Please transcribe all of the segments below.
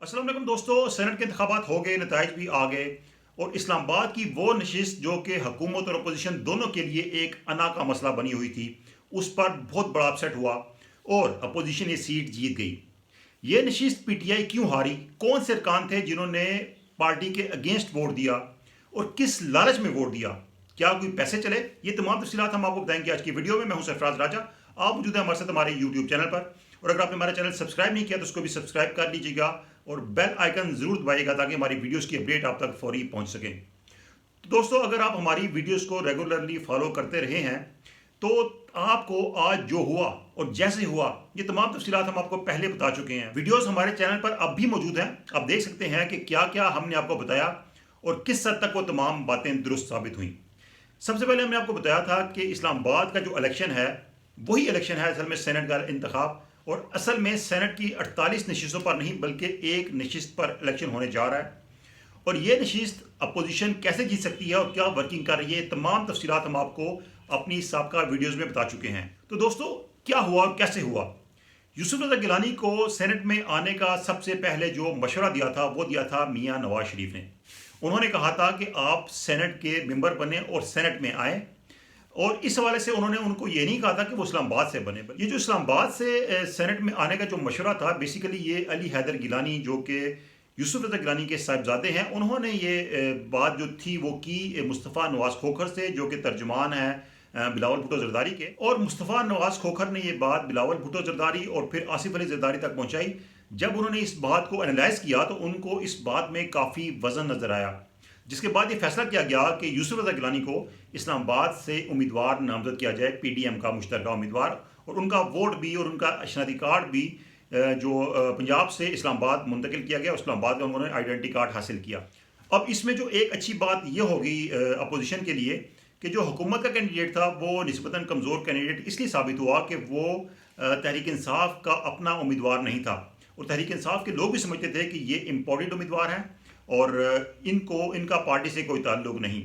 अस्सलाम वालेकुम दोस्तों, सेनेट के इंतखाबात हो गए, नताइज भी आ गए और इस्लामाबाद की वो नशिस्त जो कि हुकूमत और अपोजिशन दोनों के लिए एक अना का मसला बनी हुई थी, उस पर बहुत बड़ा अपसेट हुआ और अपोजिशन ये सीट जीत गई। ये नशिस्त पीटीआई क्यों हारी, कौन से अरकान थे जिन्होंने पार्टी के अगेंस्ट वोट दिया और किस लालच में वोट दिया, क्या कोई पैसे चले, ये तमाम तफसीलात हम आपको बताएंगे आज की वीडियो में। मैं हूं सरफराज राजा, आप मौजूद है हमारे साथ हमारे यूट्यूब चैनल पर। और अगर आपने हमारा चैनल सब्सक्राइब नहीं किया तो उसको भी सब्सक्राइब कर लीजिएगा और बेल आइकन जरूर दबाइएगा ताकि हमारी वीडियोस की अपडेट आप तक फौरी पहुंच सके। तो दोस्तों, अगर आप हमारी वीडियोस को रेगुलरली फॉलो करते रहे हैं तो आपको आज जो हुआ और जैसे हुआ ये तमाम तफसीलात हम आपको पहले बता चुके हैं। वीडियोस हमारे चैनल पर अब भी मौजूद हैं, आप देख सकते हैं कि क्या क्या हमने आपको बताया और किस हद तक वो तमाम बातें दुरुस्त साबित हुई। सबसे पहले हमने आपको बताया था कि इस्लामाबाद का जो इलेक्शन है वही इलेक्शन है असल में सेनेट का इंतखाब, और असल में सेनेट की 48 नशिस्तों पर नहीं बल्कि एक नशिस्त पर इलेक्शन होने जा रहा है। और ये नशिस्त अपोजिशन कैसे जीत सकती है और क्या वर्किंग कर रही है, तमाम तफसीलात हम आपको अपनी साबका वीडियोज़ में बता चुके हैं। तो दोस्तों, क्या हुआ और कैसे हुआ। यूसुफ रज़ा गिलानी को सेनेट में आने का सबसे पहले जो मशवरा दिया था वो दिया था मियाँ नवाज शरीफ ने। उन्होंने कहा था कि आप सेनेट के मेंबर बने और सेनेट में आए, और इस हवाले से उन्होंने उनको ये नहीं कहा था कि वो इस्लामाबाद से बने। ये जो इस्लामाबाद से सेनेट में आने का जो मशवरा था, बेसिकली ये अली हैदर गिलानी जो कि यूसुफ रज़ा गिलानी के साहिबजादे हैं, उन्होंने ये बात जो थी वो की मुस्तफ़ा नवाज खोखर से, जो कि तर्जुमान है बिलावल भुट्टो जरदारी के। और मुस्तफ़ा नवाज खोखर ने ये बात बिलावल भुट्टो जरदारी और फिर आसिफ अली जरदारी तक पहुँचाई। जब उन्होंने इस बात को एनालाइज किया तो उनको इस बात में काफ़ी वजन नज़र आया, जिसके बाद ये फैसला किया गया कि यूसुफ रज़ा गिलानी को इस्लामाबाद से उम्मीदवार नामजद किया जाए, पीडीएम का मुश्तरका उम्मीदवार, और उनका वोट भी और उनका शनाख्ती कार्ड भी जो पंजाब से इस्लामाबाद मुंतकिल किया गया। इस्लामाबाद का उन्होंने आइडेंटिटी कार्ड हासिल किया। अब इसमें जो एक अच्छी बात यह होगी अपोजिशन के लिए कि जो हुकूमत का कैंडिडेट था वो निस्बतन कमज़ोर कैंडिडेट इसलिए साबित हुआ कि वो तहरीक इंसाफ का अपना उम्मीदवार नहीं था, और तहरीक इंसाफ के लोग भी समझते थे कि ये इम्पोर्टेड उम्मीदवार हैं और इनका पार्टी से कोई ताल्लुक नहीं।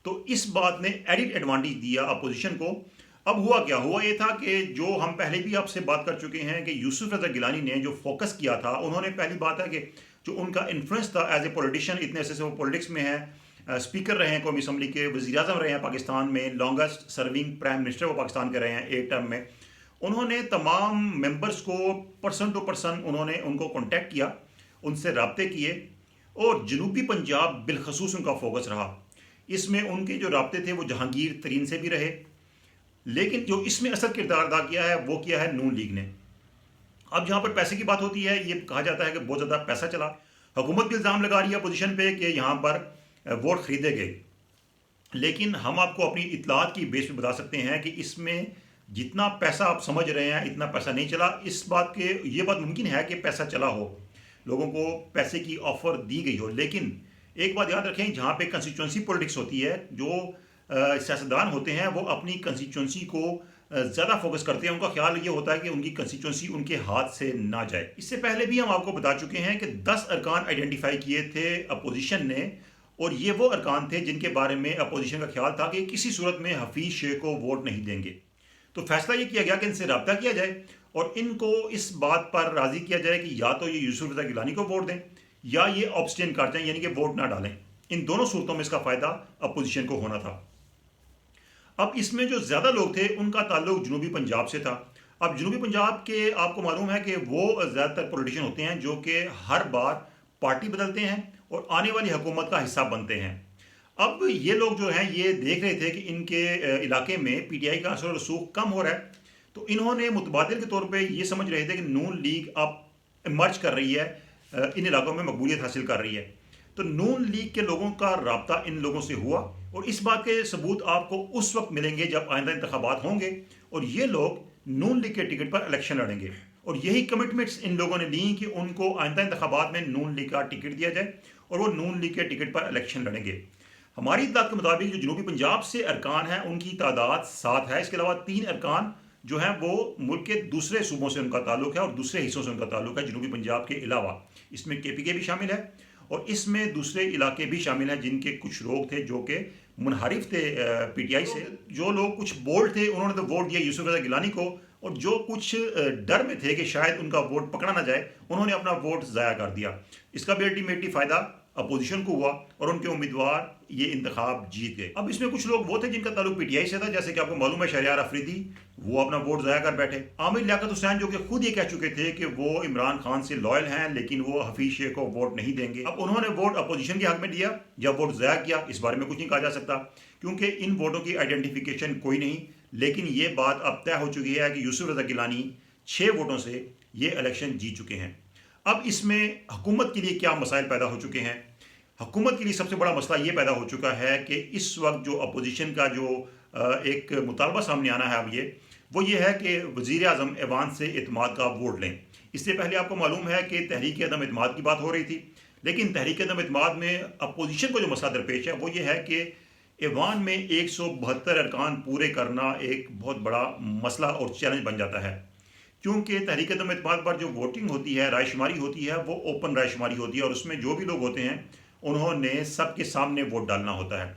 तो इस बात ने एडिड एडवांटेज दिया अपोजिशन को। अब हुआ क्या, हुआ ये था कि जो हम पहले भी आपसे बात कर चुके हैं कि यूसुफ रज़ा गिलानी ने जो फोकस किया था, उन्होंने पहली बात है कि जो उनका इन्फ्लुएंस था एज ए पॉलिटिशियन, इतने से वो पॉलिटिक्स में है, स्पीकर रहे हैं कौमी असम्बली के, वज़ीर आज़म रहे हैं पाकिस्तान में, लॉन्गेस्ट सर्विंग प्राइम मिनिस्टर वो पाकिस्तान के रहे हैं एक टर्म में। उन्होंने तमाम मेंबर्स को पर्सन टू पर्सन उन्होंने उनको कॉन्टेक्ट किया, उनसे रबते किए, और जनूबी पंजाब बिलखसूस उनका फोकस रहा। इसमें उनके जो रबते थे वो जहांगीर तरीन से भी रहे, लेकिन जो इसमें असल किरदार अदा किया है वो किया है नून लीग ने। अब जहाँ पर पैसे की बात होती है, ये कहा जाता है कि बहुत ज़्यादा पैसा चला। हुकूमत भी इल्ज़ाम लगा रही है अपोजिशन पे कि यहाँ पर वोट खरीदे गए, लेकिन हम आपको अपनी इतलात की बेस पे बता सकते हैं कि इसमें जितना पैसा आप समझ रहे हैं इतना पैसा नहीं चला। इस बात के ये बात मुमकिन है कि पैसा चला हो, लोगों को पैसे की ऑफर दी गई हो, लेकिन एक बात याद रखें, जहाँ पे कंस्टिट्यूंसी पॉलिटिक्स होती है, जो सियासतदान होते हैं वो अपनी कंस्टिट्यूंसी को ज़्यादा फोकस करते हैं। उनका ख्याल ये होता है कि उनकी कंस्टिट्यूंसी उनके हाथ से ना जाए। इससे पहले भी हम आपको बता चुके हैं कि 10 अरकान आइडेंटिफाई किए थे अपोजिशन ने, और ये वो अरकान थे जिनके बारे में अपोजिशन का ख्याल था कि किसी सूरत में हफीज शेख को वोट नहीं देंगे। तो फैसला ये किया गया कि इनसे रब्ता किया जाए और इनको इस बात पर राज़ी किया जाए कि या तो ये यूसुफ रज़ा गिलानी को वोट दें या ये ऑब्स्टेन कर जाएं, यानी कि वोट ना डालें। इन दोनों सूरतों में इसका फ़ायदा अपोजिशन को होना था। अब इसमें जो ज़्यादा लोग थे उनका ताल्लुक जनूबी पंजाब से था। अब जनूबी पंजाब के आपको मालूम है कि वो ज़्यादातर पॉलिटिशियन होते हैं जो कि हर बार पार्टी बदलते हैं और आने वाली हुकूमत का हिस्सा बनते हैं। अब ये लोग जो हैं ये देख रहे थे कि इनके इलाके में पीटीआई का असर रसूख कम हो रहा है, तो इन्होंने मुतबादिल के तौर पे ये समझ रहे थे कि नून लीग अब इमर्ज कर रही है, इन इलाकों में मकबूलियत हासिल कर रही है। तो नून लीग के लोगों का रब्ता इन लोगों से हुआ, और इस बात के सबूत आपको उस वक्त मिलेंगे जब आइंदा इंतखाबात होंगे और ये लोग नून लीग के टिकट पर इलेक्शन लड़ेंगे। और यही कमिटमेंट्स इन लोगों ने ली कि उनको आइंदा इंतखाबात में नून लीग का टिकट दिया जाए और वो नून लीग के टिकट पर इलेक्शन लड़ेंगे। हमारी इत्तलात के मुताबिक जो जनूबी पंजाब से अरकान हैं उनकी तादाद 7 है। इसके अलावा 3 अरकान जो हैं वो मुल्क के दूसरे सूबों से उनका ताल्लुक है और दूसरे हिस्सों से उनका ताल्लुक है जनूबी पंजाब के अलावा। इसमें केपीके भी शामिल है और इसमें दूसरे इलाके भी शामिल हैं जिनके कुछ लोग थे जो कि मुनहरिफ थे पीटीआई से। जो लोग कुछ बोल्ड थे उन्होंने तो वोट दिया यूसुफ रज़ा गिलानी को, और जो कुछ डर में थे कि शायद उनका वोट पकड़ा ना जाए, उन्होंने अपना वोट ज़ाया कर दिया। इसका भी अल्टीमेटली फ़ायदा अपोजिशन को हुआ और उनके उम्मीदवार ये इंतखाब जीत गए। अब इसमें कुछ लोग वो थे जिनका ताल्लुक पीटीआई से था, जैसे कि आपको मालूम है शहरयार अफरीदी, वो अपना वोट ज़ाया कर बैठे। आमिर लियाकत हुसैन जो कि खुद ये कह चुके थे कि वो इमरान खान से लॉयल हैं, लेकिन वो हफीज शेख को वोट नहीं देंगे। अब उन्होंने वोट अपोजिशन के हक में दिया या वोट ज़ाया किया, इस बारे में कुछ नहीं कहा जा सकता, क्योंकि इन वोटों की आइडेंटिफिकेशन कोई नहीं। लेकिन ये बात अब तय हो चुकी है कि यूसुफ रजा गिलानी 6 वोटों से ये इलेक्शन जीत चुके हैं। अब इसमें हुकूमत के लिए क्या मसाइल पैदा हो चुके हैं? हुकूमत के लिए सबसे बड़ा मसला ये पैदा हो चुका है कि इस वक्त जो अपोजिशन का जो एक मुतालबा सामने आना है अब वो ये है कि वज़ीर आज़म ऐवान से एतमाद का वोट लें। इससे पहले आपको मालूम है कि तहरीक अदम एतमाद की बात हो रही थी, लेकिन तहरीक अदम एतमाद में अपोजिशन को जो मसला दरपेश है वो ये है कि ऐवान में 172 अरकान पूरे करना एक बहुत बड़ा मसला और चैलेंज बन जाता है, क्योंकि तहरीक अदम एतमाद पर जो वोटिंग होती है, रायशुमारी होती है, वो ओपन रायशुमारी होती है और उसमें जो भी लोग होते हैं उन्होंने सबके सामने वोट डालना होता है।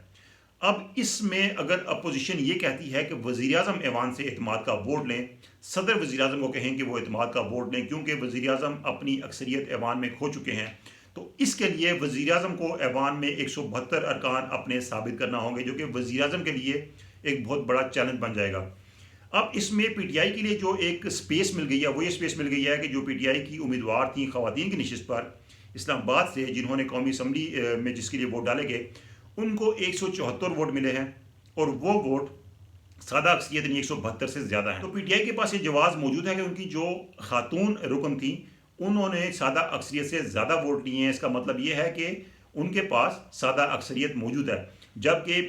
अब इसमें अगर अपोजिशन ये कहती है कि वज़ीर आज़म ऐवान से एतमाद का वोट लें, सदर वज़ीर आज़म को कहें कि वो एतमाद का वोट लें, क्योंकि वज़ीर आज़म अपनी अक्सरियत ऐवान में खो चुके हैं, तो इसके लिए वज़ीर आज़म को ऐवान में 172 अरकान अपने साबित करना होंगे, जो कि वज़ीर आज़म के लिए एक बहुत बड़ा चैलेंज बन जाएगा। अब इसमें पीटीआई के लिए जो एक स्पेस मिल गई है वो ये स्पेस मिल गई है कि जो पीटीआई की उम्मीदवार थी ख़वातीन की नशिस्त पर इस्लामाबाद से, जिन्होंने कौमी असम्बली में जिसके लिए वोट डाले गए, उनको 174 वोट मिले हैं और वो वोट सादा अक्सरियत यानी 172 से ज़्यादा है। तो पीटीआई के पास ये जवाज़ मौजूद है कि उनकी जो खातून रुकन थी उन्होंने सादा अक्सरियत से ज़्यादा वोट लिए हैं। इसका मतलब ये है कि उनके पास सादा अक्सरियत मौजूद है, जबकि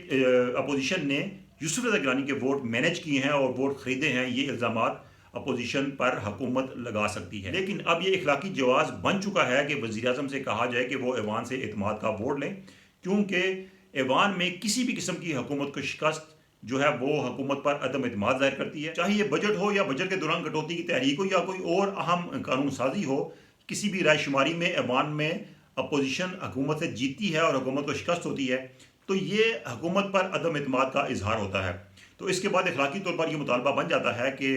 अपोजिशन ने यूसुफ रज़ा गिलानी के वोट मैनेज किए हैं और वोट ख़रीदे हैं। ये इल्ज़ामात अपोजिशन पर हुकूमत लगा सकती है, लेकिन अब ये इखलाकी जवाज़ बन चुका है कि वज़ीर आज़म से कहा जाए कि वो ऐवान से एतमाद का वोट लें, क्योंकि ऐवान में किसी भी किस्म की हुकूमत को शिकस्त जो है वो हुकूमत पर अदम एतमाद ज़ाहिर करती है। चाहे ये बजट हो या बजट के दौरान कटौती की तहरीक हो या कोई और अहम कानून साजी हो, किसी भी रायशुमारी में ऐवान में अपोजिशन हुकूमत से जीतती है और हुकूमत को शिकस्त होती है, तो ये हुकूमत पर अदम एतमाद का इजहार होता है। तो इसके बाद इखलाकी तौर पर यह मुतालबा बन जाता है कि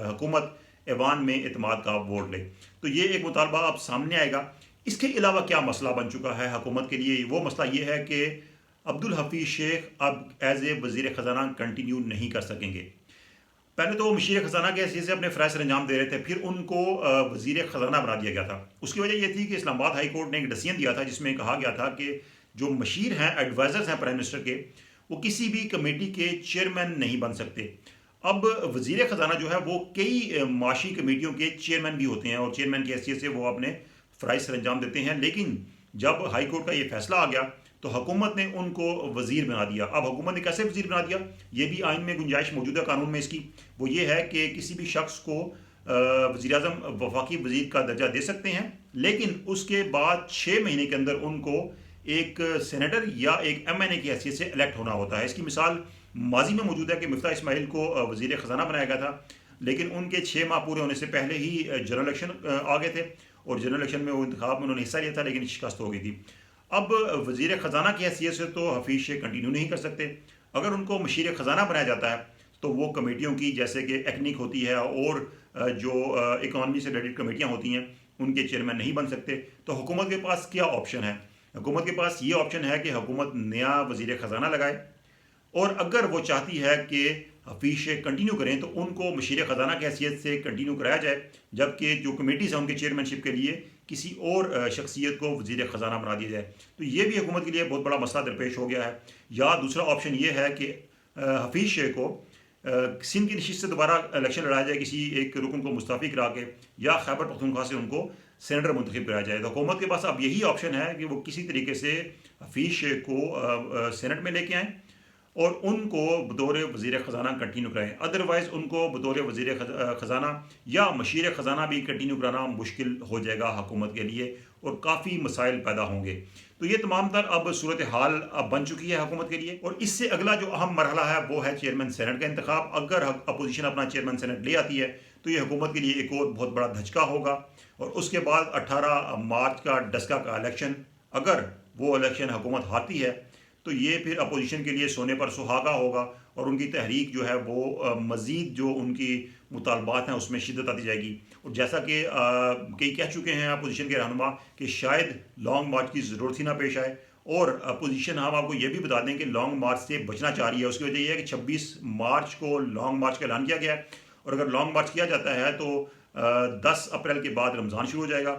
हुकूमत ऐवान में एतमाद का वोट ले। तो ये एक मुतालबा अब सामने आएगा। इसके अलावा क्या मसला बन चुका है हुकूमत के लिए? वो मसला ये है कि अब्दुल हफीज शेख अब एज ए वज़ीर ख़जाना कंटिन्यू नहीं कर सकेंगे। पहले तो वो मशीर ख़जाना के हैसियत से अपने फ़राइज़ सर अंजाम दे रहे थे, फिर उनको वज़ीर ख़जाना बना दिया गया था। उसकी वजह यह थी कि इस्लामाबाद हाई कोर्ट ने एक डिसीजन दिया था जिसमें कहा गया था कि जो मशीर हैं, एडवाइज़र्स हैं प्राइम मिनिस्टर के, वो किसी भी कमेटी के चेयरमैन नहीं बन सकते। अब वज़ीर ख़जाना जो है वो कई माशी कमेटियों के चेयरमैन भी होते हैं और चेयरमैन की हैसियत से वो अपने फ़राइज़ सर अंजाम देते हैं। लेकिन जब हाई कोर्ट का ये फैसला आ गया तो हुकूमत ने उनको वज़ीर बना दिया। अब हुकूमत ने कैसे वज़ीर बना दिया, ये भी आइन में गुंजाइश मौजूद है कानून में इसकी। वो ये है कि किसी भी शख्स को वज़ीर आज़म वफाकी वज़ीर का दर्जा दे सकते हैं, लेकिन उसके बाद 6 महीने के अंदर उनको एक सेनेटर या एक MNA की हैसियत से इलेक्ट होना होता है। इसकी मिसाल माजी में मौजूद है कि मिफ्ता इस्माइल को वज़ीर ख़जाना बनाया गया था, लेकिन उनके 6 माह पूरे होने से पहले ही जनरल इलेक्शन आ गए थे और जनरल इलेक्शन में वो इंतखाब में उन्होंने हिस्सा लिया था, लेकिन शिकस्त हो गई थी। अब वज़ीर ख़जाना की हैसियत से तो हफीज़ शेख कंटिन्यू नहीं कर सकते। अगर उनको मशीर ख़जाना बनाया जाता है तो वो कमेटियों की, जैसे कि एक्निक होती है और जो इकॉनमी से रिलेटेड कमेटियाँ होती हैं, उनके चेयरमैन नहीं बन सकते। तो हुकूमत के पास क्या ऑप्शन है? हुकूमत के पास ये ऑप्शन है कि हुकूमत नया वज़ीर ख़जाना लगाए, और अगर वो चाहती है कि हफीज़ शेख कंटिन्यू करें तो उनको मशीर ख़जाना की हैसियत से कंटिन्यू कराया जाए, जबकि जो कमेटीज़ हैं उनके चेयरमैनशिप के लिए किसी और शख्सियत को वज़ीर ख़जाना बना दिया जाए। तो ये भी हुकूमत के लिए बहुत बड़ा मसला दरपेश हो गया है। या दूसरा ऑप्शन ये है कि हफीज़ शेख को सिंध की नशिस्त से दोबारा इलेक्शन लड़ाया जाए, किसी एक रुकन को मुस्तफ़ी करा के, या खैबर पख्तूनख्वा से उनको सेनेटर मुंतखब कराया जाए। तो हुकूमत के पास अब यही ऑप्शन है कि वो किसी तरीके से हफीज़ शेख को सेनेट में लेके आएँ और उनको बतौर वज़ीर ख़जाना कंटिन्यू कराएं। अदरवाइज़ उनको बतौर वज़ीर ख़जाना या मशीर ख़जाना भी कंटिन्यू कराना मुश्किल हो जाएगा हुकूमत के लिए और काफ़ी मसाइल पैदा होंगे। तो ये तमाम तर अब सूरत हाल अब बन चुकी है हुकूमत के लिए। और इससे अगला जो अहम मरहला है वो है चेयरमैन सेनेट का इंतखाब। अगर अपोजिशन अपना चेयरमैन सेनेट ले आती है तो ये हुकूमत के लिए एक और बहुत बड़ा धचका होगा। और उसके बाद 18 मार्च का डस्का का इलेक्शन, अगर वो इलेक्शन हुकूमत हारती है तो ये फिर अपोजिशन के लिए सोने पर सुहागा होगा और उनकी तहरीक जो है वो मज़ीद जो उनकी मुतालबात हैं उसमें शिद्दत आती जाएगी। और जैसा कि कई कह चुके हैं अपोजिशन के रहनुमा कि शायद लॉन्ग मार्च की ज़रूरत ही ना पेश आए। और अपोजिशन हम आपको ये भी बता दें कि लॉन्ग मार्च से बचना चाह रही है। उसकी वजह यह है कि 26 मार्च को लॉन्ग मार्च का ऐलान किया गया है और अगर लॉन्ग मार्च किया जाता है तो 10 अप्रैल के बाद रमज़ान शुरू हो जाएगा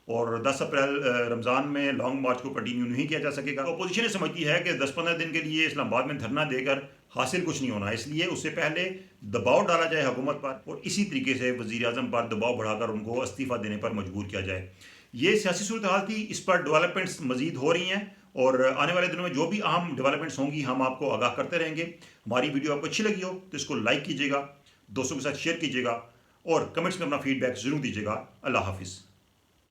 और 10 अप्रैल रमज़ान में लॉन्ग मार्च को कंटिन्यू नहीं किया जा सकेगा। तो अपोजिशन समझती है कि 10-15 दिन के लिए इस्लामाबाद में धरना देकर हासिल कुछ नहीं होना, इसलिए उससे पहले दबाव डाला जाए हुकूमत पर और इसी तरीके से वज़ीर आज़म पर दबाव बढ़ाकर उनको इस्तीफ़ा देने पर मजबूर किया जाए। ये सियासी सूरत हाल थी, इस पर डेवलपमेंट्स मजीद हो रही हैं और आने वाले दिनों में जो भी अहम डेवलपमेंट्स होंगी हम आपको आगाह करते रहेंगे। हमारी वीडियो आपको अच्छी लगी हो तो इसको लाइक कीजिएगा, दोस्तों के साथ शेयर कीजिएगा और कमेंट्स में अपना फीडबैक ज़रूर दीजिएगा। अल्लाह हाफिज़।